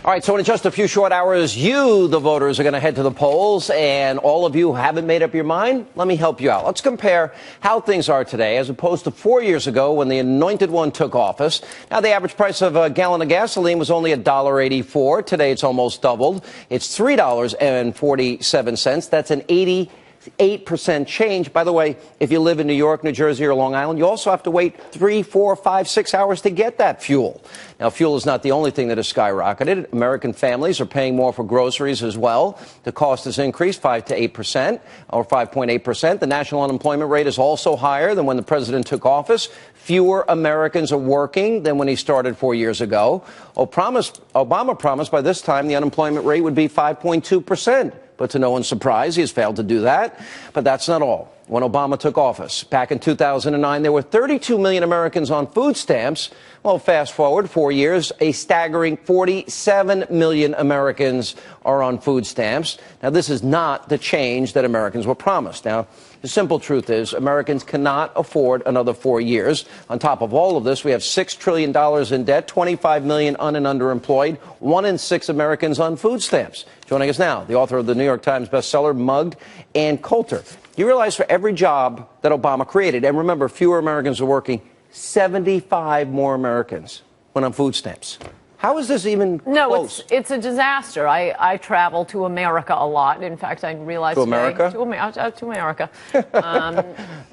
All right, so in just a few short hours, you, the voters, are going to head to the polls, and all of you who haven't made up your mind, let me help you out. Let's compare how things are today as opposed to 4 years ago when the anointed one took office. Now, the average price of a gallon of gasoline was only $1.84. Today, it's almost doubled. It's $3.47. That's an 88% change. By the way, if you live in New York, New Jersey, or Long Island, you also have to wait 3, 4, 5, 6 hours to get that fuel. Now, fuel is not the only thing that has skyrocketed. American families are paying more for groceries as well. The cost has increased 5 to 8%, or 5.8%. The national unemployment rate is also higher than when the president took office. Fewer Americans are working than when he started 4 years ago. Obama promised by this time the unemployment rate would be 5.2%. But to no one's surprise, he has failed to do that. But that's not all. When Obama took office back in 2009, there were 32 million Americans on food stamps. Well, fast forward 4 years, a staggering 47 million Americans are on food stamps. Now, this is not the change that Americans were promised. Now, the simple truth is Americans cannot afford another 4 years. On top of all of this, we have $6 trillion in debt, 25 million un- and underemployed, 1 in 6 Americans on food stamps. Joining us now, the author of the New York Times bestseller, Mugged, Ann Coulter. You realize for every job that Obama created, and remember, fewer Americans are working, 75 more Americans went on food stamps. How is this even close? No, it's a disaster. I travel to America a lot. In fact, I realized to America? To America.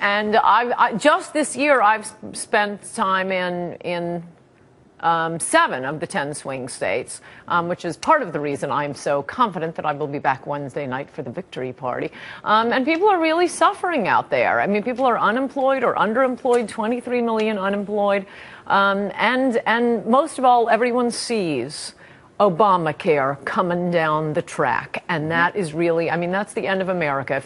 And just this year, I've spent time in 7 of the 10 swing states, which is part of the reason I'm so confident that I will be back Wednesday night for the victory party. And people are really suffering out there. I mean, people are unemployed or underemployed, 23 million unemployed. And most of all, everyone sees Obamacare coming down the track. And that is really, I mean, that's the end of America.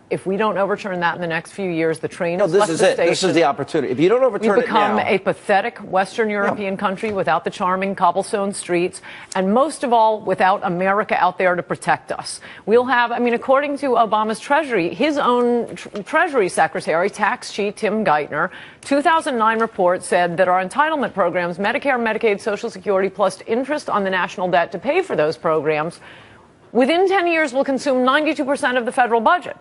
If we don't overturn that in the next few years, the train has left the station. This is the opportunity. If you don't overturn it now, we become a pathetic Western European country without the charming cobblestone streets, and most of all, without America out there to protect us. We'll have, I mean, according to Obama's Treasury, his own Treasury Secretary, tax cheat Tim Geithner, 2009 report said that our entitlement programs, Medicare, Medicaid, Social Security, plus interest on the national debt to pay for those programs, within 10 years will consume 92% of the federal budget.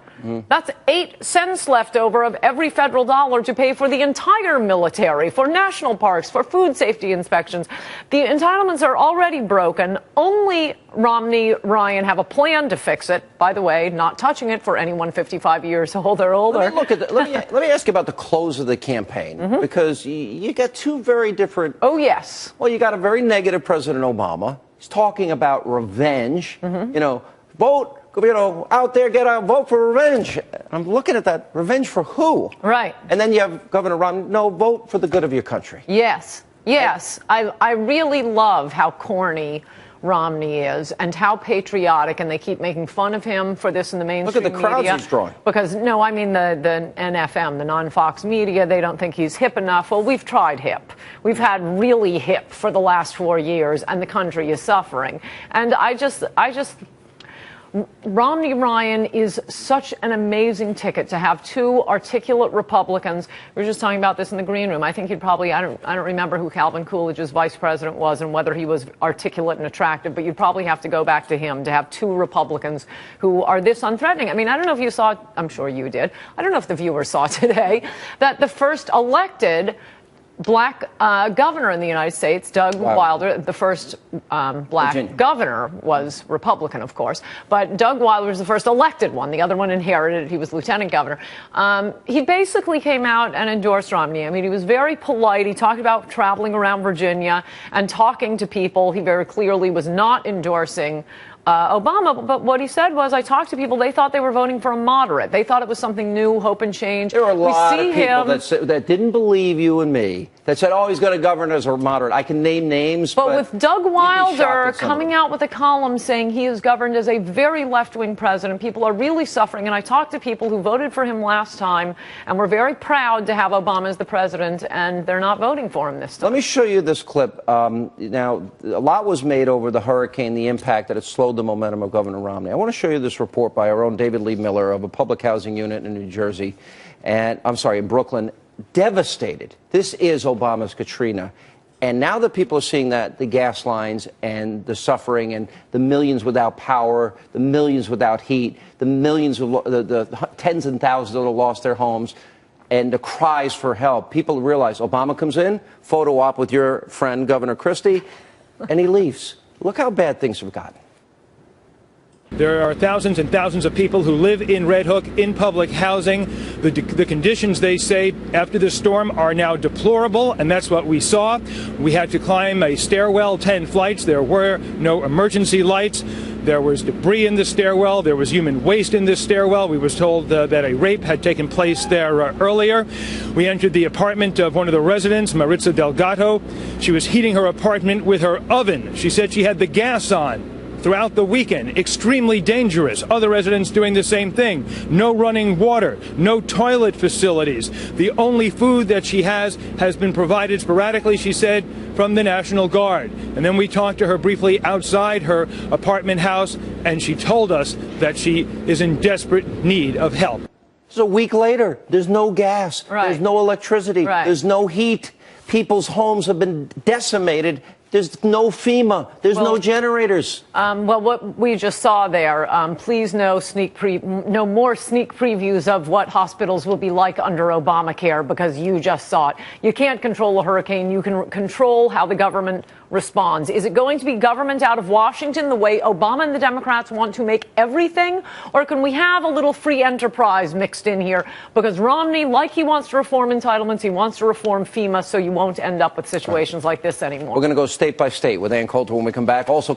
That's 8 cents left over of every federal dollar to pay for the entire military, for national parks, for food safety inspections. The entitlements are already broken. Only Romney, Ryan have a plan to fix it. By the way, not touching it for anyone 55 years old or older. Let me ask you about the close of the campaign, because you got two very different. Oh, yes. Well, you got a very negative President Obama. He's talking about revenge. You know, vote. You know, out there, get out, vote for revenge. I'm looking at that. Revenge for who? Right. And then you have Governor Romney. No, vote for the good of your country. Yes. Yes. I really love how corny Romney is and how patriotic, and they keep making fun of him for this in the mainstream media. Look at the crowds he's drawing. Because, no, I mean the NFM, the non-Fox media, they don't think he's hip enough. Well, we've tried hip. We've had really hip for the last 4 years, and the country is suffering. And Romney Ryan is such an amazing ticket to have two articulate Republicans. We were just talking about this in the green room. I think he'd probably, I don't remember who Calvin Coolidge's vice president was and whether he was articulate and attractive, but you'd probably have to go back to him to have two Republicans who are this unthreatening. I mean, I don't know if you saw, I'm sure you did. I don't know if the viewers saw today that the first elected black governor in the United States, Doug Wilder, the first black Virginia governor, was Republican, of course, but Doug Wilder was the first elected one. The other one inherited. He was lieutenant governor. He basically came out and endorsed Romney. I mean, he was very polite. He talked about traveling around Virginia and talking to people. He very clearly was not endorsing Obama, but what he said was, I talked to people, they thought they were voting for a moderate. They thought it was something new, hope and change. There were a lot of people that didn't believe you and me, that said, oh, he's going to govern as a moderate. I can name names, but with Doug Wilder coming out with a column saying he is governed as a very left-wing president, people are really suffering. And I talked to people who voted for him last time and were very proud to have Obama as the president, and they're not voting for him this time. Let me show you this clip. Now, a lot was made over the hurricane, the impact that it slowed the momentum of Governor Romney. I want to show you this report by our own David Lee Miller of a public housing unit in New Jersey, and in Brooklyn. Devastated. This is Obama's Katrina. And now that people are seeing that, the gas lines and the suffering and the millions without power, the millions without heat, the millions of the tens and thousands that have lost their homes, and the cries for help, people realize Obama comes in, photo op with your friend, Governor Christie, and he leaves. Look how bad things have gotten. There are thousands and thousands of people who live in Red Hook in public housing. The conditions, they say, after the storm are now deplorable, and that's what we saw. We had to climb a stairwell, 10 flights. There were no emergency lights. There was debris in the stairwell. There was human waste in this stairwell. We was told that a rape had taken place there earlier. We entered the apartment of one of the residents, Maritza Delgado. She was heating her apartment with her oven. She said she had the gas on throughout the weekend. Extremely dangerous. Other residents doing the same thing. No running water, no toilet facilities. The only food that she has been provided sporadically, she said, from the National Guard. And then we talked to her briefly outside her apartment house, and she told us that she is in desperate need of help. So a week later, there's no gas, Right. there's no electricity, Right. there's no heat. People's homes have been decimated. There's no FEMA. There's no generators. Well, what we just saw there, please no more sneak previews of what hospitals will be like under Obamacare, because you just saw it. You can't control a hurricane. You can control how the government responds. Is it going to be government out of Washington the way Obama and the Democrats want to make everything? Or can we have a little free enterprise mixed in here? Because Romney, like he wants to reform entitlements, he wants to reform FEMA, so you won't end up with situations like this anymore. We're going to go state by state with Ann Coulter when we come back. Also